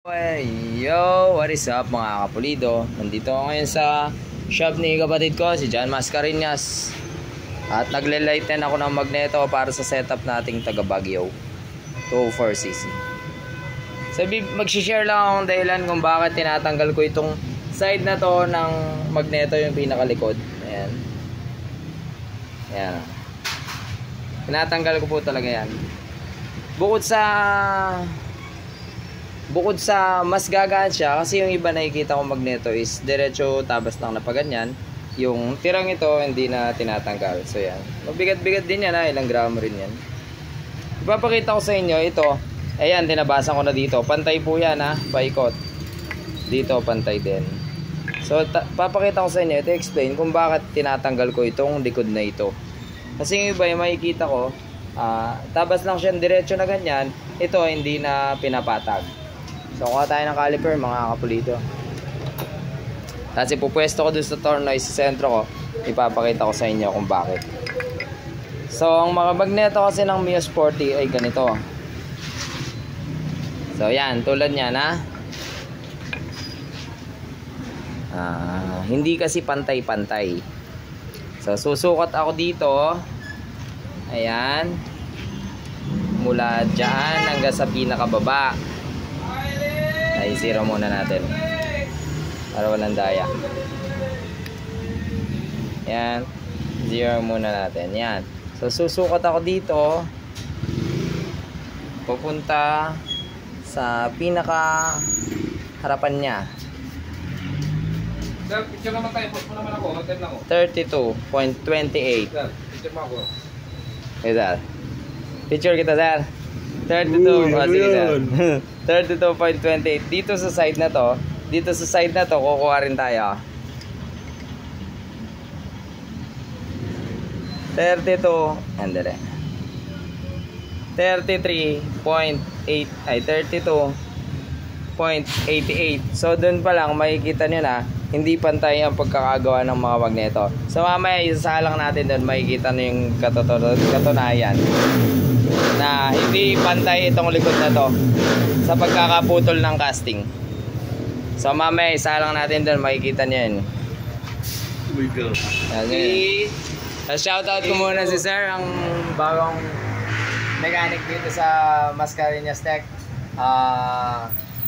Yo, what is up mga kapulido? Nandito ako ngayon sa shop ni kapatid ko, si John Mascareñas. At nagle-lighten ako ng magneto para sa setup nating taga Baguio 204cc. So mag-share lang akong dahilan kung bakit tinatanggal ko itong side na to ng magneto, yung pinakalikod. Ayan. Ayan. Tinatanggal ko po talaga yan. Bukod sa mas gagaan siya, kasi yung iba nakikita ko magneto is diretso tabas lang na paganyan. Yung tirang ito hindi na tinatanggal. So yan, mabigat-bigat din yan, ilang gramo rin yan. Ipapakita ko sa inyo ito. Ayan, tinabasan ko na dito. Pantay po yan, paikot. Dito pantay din. So papakita ko sa inyo, ito explain kung bakit tinatanggal ko itong likod na ito. Kasi yung iba yung makikita ko, tabas lang siya diretso na ganyan. Ito hindi na pinapatag. So kuha tayo ng caliper mga kapulido. Tapos ipupwesto ko dun sa tornoise sa sentro ko. Ipapakita ko sa inyo kung bakit. So ang mga magneto kasi ng Mio Sporty ay ganito. So yan, tulad niyan hindi kasi pantay-pantay. So susukat ako dito. Ayan. Mula dyan hanggang sa pinakababa. Ay, zero muna natin para walang daya. Yan, zero muna natin. Yan, so susukat ako dito pupunta sa pinaka harapan nya. Sir, picture naman tayo. Post mo naman ako. Mag-tend lang ako. 32.28. Sir, picture mo ako. Okay, sir. Picture kita, sir. 32. Sige, sir. 32.28. Dito sa side na to, kukuha rin tayo. 32. Andale. 33.8 ay 32.88. So doon pa lang makikita niyo na hindi pantay ang pagkakagawa ng mga magneto. So mamaya isasalang natin doon, makikita niyo yung katunayan na hindi pantay itong likod na to sa pagkakaputol ng casting. So mamaya isalang natin doon, makikita niyo yun. Okay. Shoutout ko muna si Sir, ang bagong mechanic dito sa Mascareñas Tech.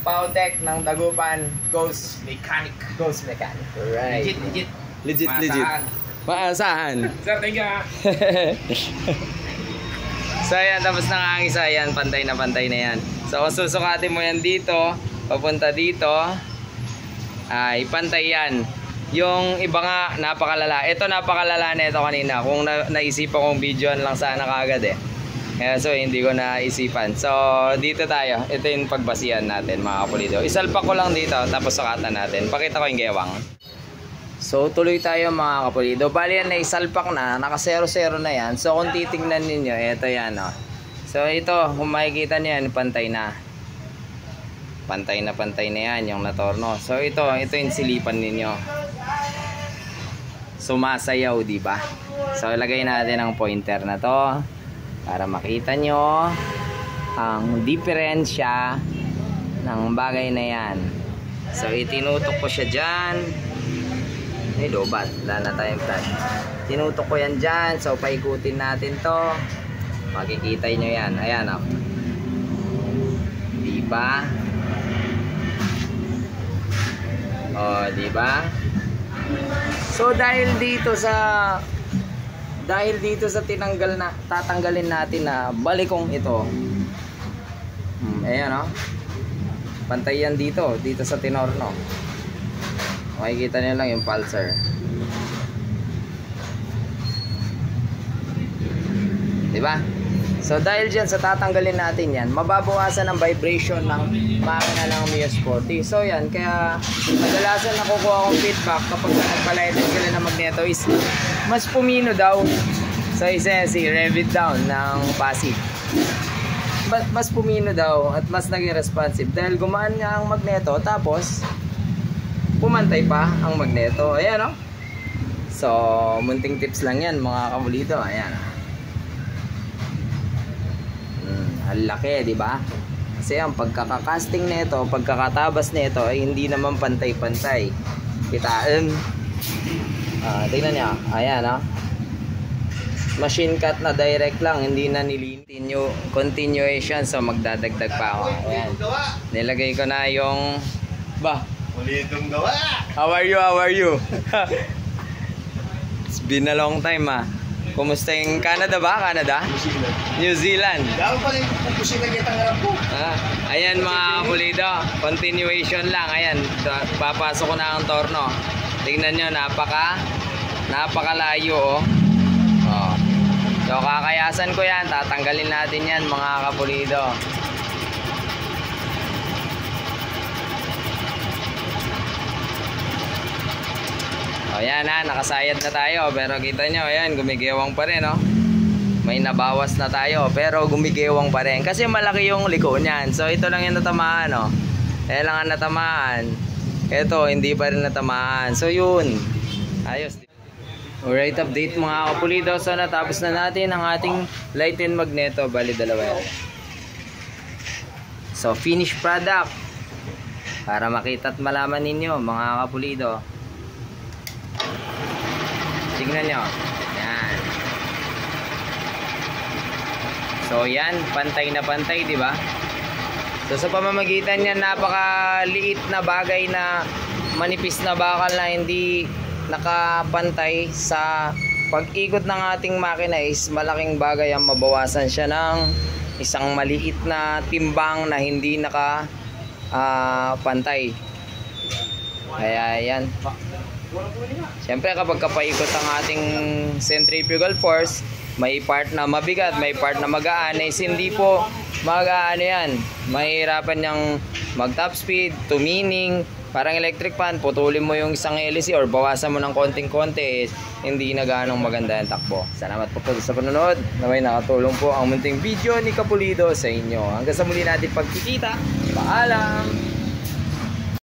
Pautech ng Dagupan, Ghost Mechanic. Right. Legit. Maasahan. Sir, thank you So ayan, tapos na ang isa. Ayan, pantay na yan. So kung susukatin mo yan dito, papunta dito, ay pantay yan. Yung iba nga, napakalala. Ito napakalala na ito kanina. Kung naisipan kong videoan lang sana kagad so hindi ko naisipan. So dito tayo. Ito yung pagbasihan natin mga kapulido. Isalpak ko lang dito, tapos sukatan natin. Pakita ko yung gewang. So tuloy tayo mga kapulido. Bali yan na isalpak na, naka 0-0 na yan. So kung titignan ninyo, ito yan So ito, kung makikita nyo yan, pantay na yan yung natorno. So ito yung silipan ninyo. Sumasayaw, diba? So ilagay natin ang pointer na to para makita nyo ang diferensya ng bagay na yan. So itinutok ko siya dyan. Ay, lobat. Wala na tayong plan. Tinutok ko yan dyan. So, paikutin natin to. Makikita nyo yan. Ayan, Diba? Diba? So, dahil dito sa tatanggalin natin na balikong ito. Ayan, Pantay yan dito sa tinorno. Makikita nyo lang yung pulsar. Diba? So dahil dyan sa tatanggalin natin yan, mababawasan ang vibration ng makina ng Mio Sporty. So yan, kaya kadalasan nakukuha kong feedback kapag nagpalighten sila ng magneto is mas pumino daw. So isa si rev it down ng passive. Mas pumino daw at mas naging responsive dahil gumaan nga ang magneto, tapos pumantay pa ang magneto. Ayan So munting tips lang yan mga kapulido. Ayan Ang laki, di ba? Kasi ang pagkakakasting nito, pagkakatabas nito ay hindi naman pantay-pantay. Kitaan. Tingnan niya. Ayan machine cut na direct lang, hindi na continuation, so magdadagdag pa ako. Ayan. Nilagay ko na yung Ulitong gawa. How are you? It's been a long time Kumusta yung Canada ba? New Zealand. Dapat pa rin pupusin na kitang harap ko. Ayan mga kapulido, continuation lang. Ayan, papasok ko na ang torno. Tingnan nyo, napakalayo So kakayasan ko yan, tatanggalin natin yan mga kapulido. Ayan nakasayad na tayo, pero kita nyo, ayan, gumigewang pa rin May nabawas na tayo, pero gumigewang pa rin. Kasi malaki yung liko niyan. So ito lang yung natamaan Kaya lang ang natamaan. Ito, hindi pa rin natamaan. So yun, ayos. Alright, update mga kapulido. So natapos na natin ang ating light and magneto. Bali dalawa yan. So finished product. Para makita at malaman ninyo mga kapulido. Tingnan nyo. Yan. So yan, pantay na pantay, di ba? So sa pamamagitan niyan, napakaliit na bagay na manipis na bakal na hindi nakapantay sa pag-ikot ng ating makina is malaking bagay ang mabawasan siya ng isang maliit na timbang na hindi pantay. Kaya yan. Siyempre kapag kapaikot ang ating centrifugal force, may part na mabigat, may part na magaan, is hindi po magaan yan. Mahirapan niyang mag top speed, tumining. Parang electric fan, putulin mo yung isang LC or bawasan mo ng konting-konti, hindi na ganong maganda yung takbo. Salamat po sa panonood. Naway nakatulong po ang munting video ni Kapulido sa inyo. Hanggang sa muli natin pagkikita. Paalam!